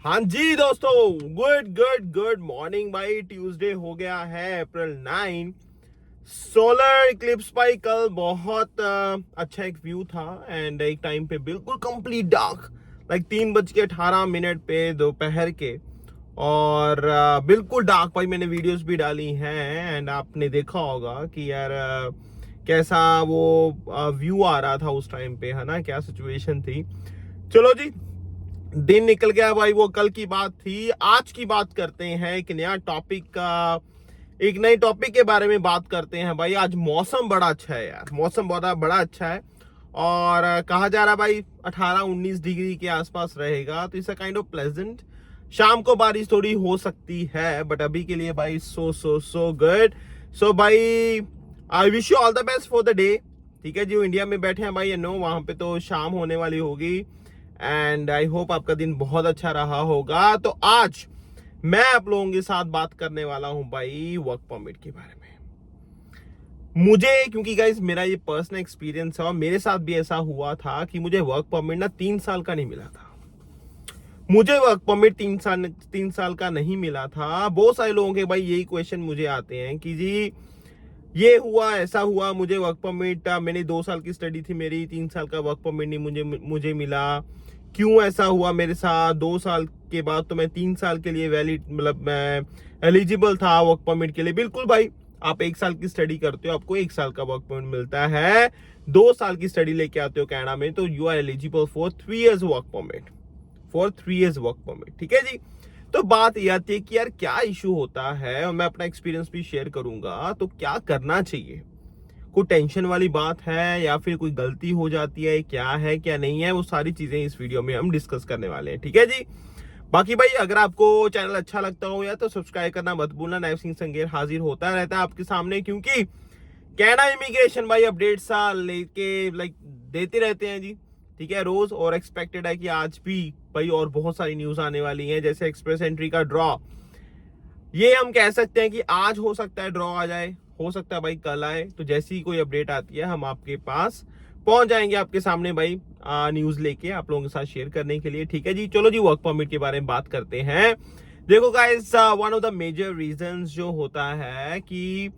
हाँ जी दोस्तों, good good good morning भाई। ट्यूसडे हो गया है अप्रैल 9। सोलर इक्लिप्स भाई कल बहुत अच्छा एक व्यू था एंड एक टाइम पे बिल्कुल कंप्लीट डार्क, लाइक 3:18 पे दोपहर के। और बिल्कुल डार्क भाई, मैंने वीडियोस भी डाली हैं एंड आपने देखा होगा कि यार कैसा वो व्यू आ रहा था उस टाइम पे, है ना, क्या सिचुएशन थी। चलो जी, दिन निकल गया भाई, वो कल की बात थी। आज की बात करते हैं एक नया टॉपिक का, एक नए टॉपिक के बारे में बात करते हैं भाई। आज मौसम बड़ा अच्छा है यार, मौसम बहुत बड़ा अच्छा है और कहा जा रहा है भाई 18-19 डिग्री के आसपास रहेगा, तो it's a kind of pleasant. शाम को बारिश थोड़ी हो सकती है बट अभी के लिए भाई सो गुड। सो भाई I wish you all the best for the day. ठीक है जी, इंडिया में बैठे हैं भाई, नो वहां पे तो शाम होने वाली होगी एंड आई होप आपका दिन बहुत अच्छा रहा होगा। तो आज मैं आप लोगों के साथ बात करने वाला हूं भाई वर्क परमिट के बारे में। मुझे, क्योंकि गाइस मेरा ये पर्सनल एक्सपीरियंस है और मेरे साथ भी ऐसा हुआ था कि मुझे वर्क परमिट ना 3 साल का नहीं मिला था। मुझे वर्क परमिट 3 साल का नहीं मिला था। बहुत सारे लोगों के भाई यही क्वेश्चन मुझे आते हैं कि जी ये हुआ, ऐसा हुआ, मुझे वर्क परमिट, मैंने 2 साल की स्टडी थी मेरी, 3 साल का वर्क परमिट नहीं मुझे मिला। क्यों ऐसा हुआ मेरे साथ? 2 साल के बाद तो मैं 3 साल के लिए वैलिड, मतलब मैं एलिजिबल था वर्क परमिट के लिए। बिल्कुल भाई, आप 1 साल की स्टडी करते हो, आपको 1 साल का वर्क परमिट मिलता है। 2 साल की स्टडी लेके आते हो कनाडा में तो you are eligible for 3 years work permit, for 3 years work permit. ठीक है जी। तो बात यह आती है कि यार क्या इशू होता है, और मैं अपना एक्सपीरियंस भी शेयर करूंगा। तो क्या करना चाहिए? कोई टेंशन वाली बात है या फिर कोई गलती हो जाती है, क्या है क्या नहीं है, वो सारी चीजें इस वीडियो में हम डिस्कस करने वाले हैं। ठीक है जी। बाकी भाई अगर आपको चैनल अच्छा लगता हो या तो सब्सक्राइब करना मत भूलना। नैव सिंह संगेर हाजिर होता रहता है आपके सामने, क्योंकि कनाडा इमिग्रेशन भाई अपडेट सा लेके लाइक देते रहते हैं जी। ठीक है, रोज। और एक्सपेक्टेड है कि आज भी भाई और बहुत सारी न्यूज आने वाली हैं, जैसे एक्सप्रेस एंट्री का ड्रॉ। ये हम कह सकते हैं कि आज हो सकता है ड्रॉ आ जाए, हो सकता है भाई कल आए। तो जैसी ही कोई अपडेट आती है हम आपके पास पहुंच जाएंगे, आपके सामने भाई न्यूज लेके आप लोगों के साथ शेयर करने के लिए। ठीक है जी। चलो जी, वर्क परमिट के बारे में बात करते हैं। देखो guys, one of the major reasons जो होता है कि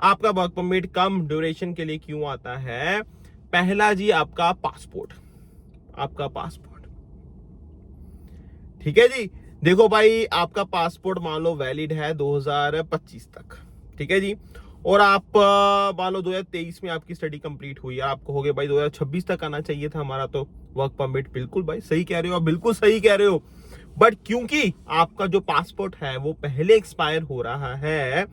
आपका वर्क परमिट कम ड्यूरेशन के लिए क्यों आता है, पहला जी आपका पासपोर्ट, आपका पासपोर्ट। ठीक है जी। देखो भाई, आपका पासपोर्ट मान लो वैलिड है 2025 तक। ठीक है जी। और आप मान लो 2023 में आपकी स्टडी कंप्लीट हुई है, आपको हो गया भाई 2026 तक आना चाहिए था हमारा तो वर्क परमिट। बिल्कुल भाई सही कह रहे हो आप, बिल्कुल सही कह रहे हो। बट क्योंकि आपका जो पासपोर्ट है वो पहले एक्सपायर हो रहा है,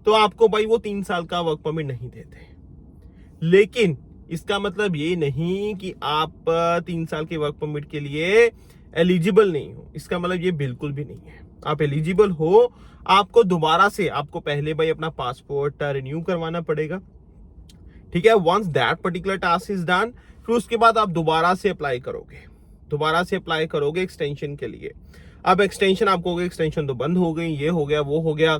तो आपको भाई वो 3 साल का वर्क परमिट नहीं देते। लेकिन इसका मतलब ये नहीं कि आप 3 साल के वर्क परमिट के लिए एलिजिबल नहीं हो। इसका मतलब ये बिल्कुल भी नहीं है, आप एलिजिबल हो। आपको दोबारा से, आपको पहले भाई अपना पासपोर्ट रिन्यू करवाना पड़ेगा। ठीक है, once that particular task is done, फिर उसके बाद आप दोबारा से अप्लाई करोगे, दोबारा से अप्लाई करोगे एक्सटेंशन के लिए। अब एक्सटेंशन आपको, एक्सटेंशन तो बंद हो गई, ये हो गया वो हो गया,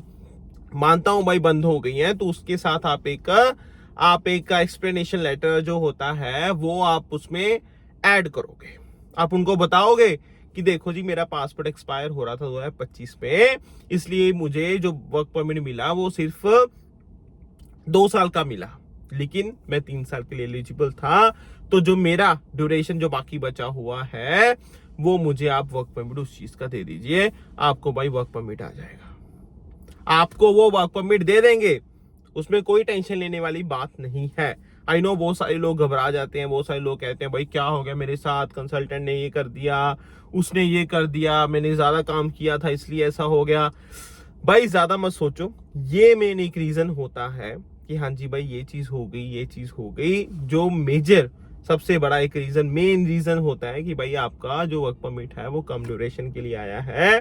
मानता हूं भाई बंद हो गई है, तो उसके साथ आप एक एक्सप्लेनेशन लेटर जो होता है वो आप उसमें ऐड करोगे। आप उनको बताओगे कि देखो जी मेरा पासपोर्ट एक्सपायर हो रहा था 2025 में, इसलिए मुझे जो वर्क परमिट मिला वो सिर्फ 2 साल का मिला, लेकिन मैं 3 साल के लिए एलिजिबल था। तो जो मेरा ड्यूरेशन जो बाकी बचा हुआ है वो मुझे आप वर्क परमिट उस चीज का दे दीजिए, आपको भाई वर्क परमिट आ जाएगा। आपको वो वर्क परमिट दे देंगे, उसमें कोई टेंशन लेने वाली बात नहीं है। आई नो बहुत सारे लोग घबरा जाते हैं, बहुत सारे लोग कहते हैं भाई क्या हो गया मेरे साथ, कंसल्टेंट ने ये कर दिया, उसने ये कर दिया, मैंने ज्यादा काम किया था इसलिए ऐसा हो गया। भाई ज्यादा मत सोचो, ये मेन एक रीजन होता है कि हाँ जी भाई ये चीज हो गई, ये चीज हो गई। जो मेजर सबसे बड़ा एक रीजन, मेन रीजन होता है कि भाई आपका जो वर्क परमिट है वो कम ड्यूरेशन के लिए आया है,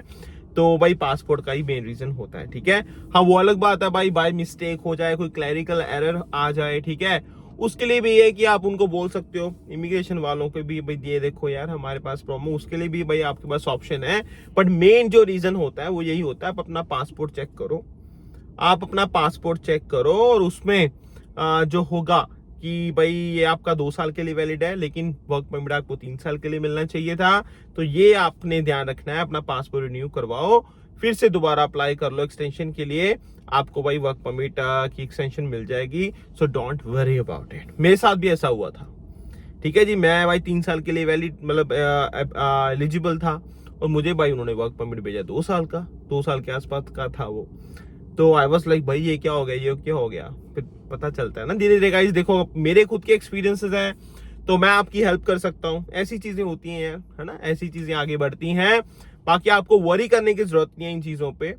तो भाई पासपोर्ट का ही मेन रीजन होता है। ठीक है, हाँ वो अलग बात है भाई बाय मिस्टेक हो जाए, कोई क्लैरिकल एरर आ जाए, ठीक है, उसके लिए भी ये कि आप उनको बोल सकते हो, इमिग्रेशन वालों को भी भाई ये देखो यार हमारे पास प्रॉब्लम, उसके लिए भी भाई आपके पास ऑप्शन है। बट मेन जो रीजन होता है वो यही होता है, आप अपना पासपोर्ट चेक करो, आप अपना पासपोर्ट चेक करो और उसमें जो होगा कि भाई ये आपका 2 साल के लिए वैलिड है, लेकिन वर्क परमिट आपको 3 साल के लिए मिलना चाहिए था। तो ये आपने ध्यान रखना है, अपना पासपोर्ट रिन्यू करवाओ, फिर से दोबारा अप्लाई कर लो एक्सटेंशन के लिए, आपको भाई वर्क परमिट की एक्सटेंशन मिल जाएगी। So don't worry about it. मेरे साथ भी ऐसा हुआ था, ठीक है जी। मैं भाई 3 साल के लिए वैलिड मतलब एलिजिबल था, और मुझे भाई उन्होंने वर्क परमिट भेजा 2 साल का, 2 साल के आसपास का था वो। तो आई वाज लाइक भाई ये क्या हो गया, ये क्या हो गया। फिर पता चलता है ना धीरे धीरे। गाइस देखो, मेरे खुद के एक्सपीरियंसेस हैं, तो मैं आपकी हेल्प कर सकता हूँ। ऐसी चीजें होती हैं यार, है ना, ऐसी चीजें आगे बढ़ती हैं। बाकी आपको वरी करने की जरूरत नहीं है इन चीजों पे,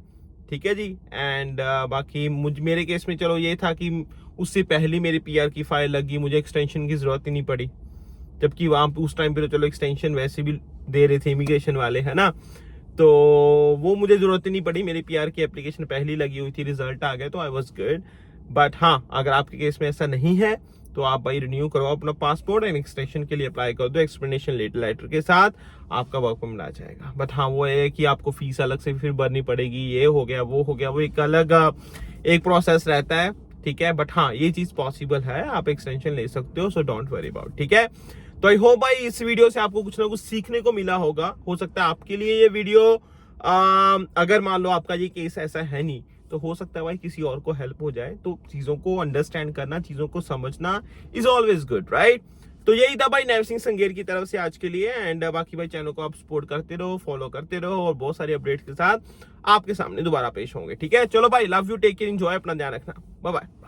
ठीक है जी। एंड बाकी मेरे केस में चलो ये था कि उससे पहले मेरी पीआर की फाइल लगी, मुझे एक्सटेंशन की जरूरत ही नहीं पड़ी, जबकि वहां उस टाइम पे तो चलो एक्सटेंशन वैसे भी दे रहे थे इमिग्रेशन वाले, है ना। तो वो मुझे जरूरत ही नहीं पड़ी, मेरी पीआर की एप्लीकेशन पहले लगी हुई थी, रिजल्ट आ गया, तो आई वाज गुड। बट हाँ, अगर आपके केस में ऐसा नहीं है तो आप भाई रिन्यू करवाओ अपना पासपोर्ट एंड एक्सटेंशन के लिए अप्लाई कर दो एक्सप्लेनेशन लेटर के साथ, आपका वर्क परमिट आ जाएगा। बट हाँ, वो है कि आपको फीस अलग से फिर भरनी पड़ेगी, ये हो गया वो हो गया, वो एक अलग एक प्रोसेस रहता है, ठीक है। बट हाँ, ये चीज पॉसिबल है, आप एक्सटेंशन ले सकते हो, सो डोंट वरी अबाउट, ठीक है। तो आई होप भाई इस वीडियो से आपको कुछ ना कुछ सीखने को मिला होगा। हो सकता है आपके लिए ये वीडियो अगर मान लो आपका ये केस ऐसा है नहीं, तो हो सकता है भाई किसी और को हेल्प हो जाए। तो चीजों को अंडरस्टैंड करना, चीजों को समझना इज ऑलवेज गुड, राइट। तो यही था भाई नैव सिंह संगेर की तरफ से आज के लिए। एंड बाकी भाई चैनल को आप सपोर्ट करते रहो, फॉलो करते रहो, और बहुत सारी अपडेट्स के साथ आपके सामने दोबारा पेश होंगे, ठीक है। चलो भाई, love you, take care, enjoy, अपना ध्यान रखना, बाय बाय।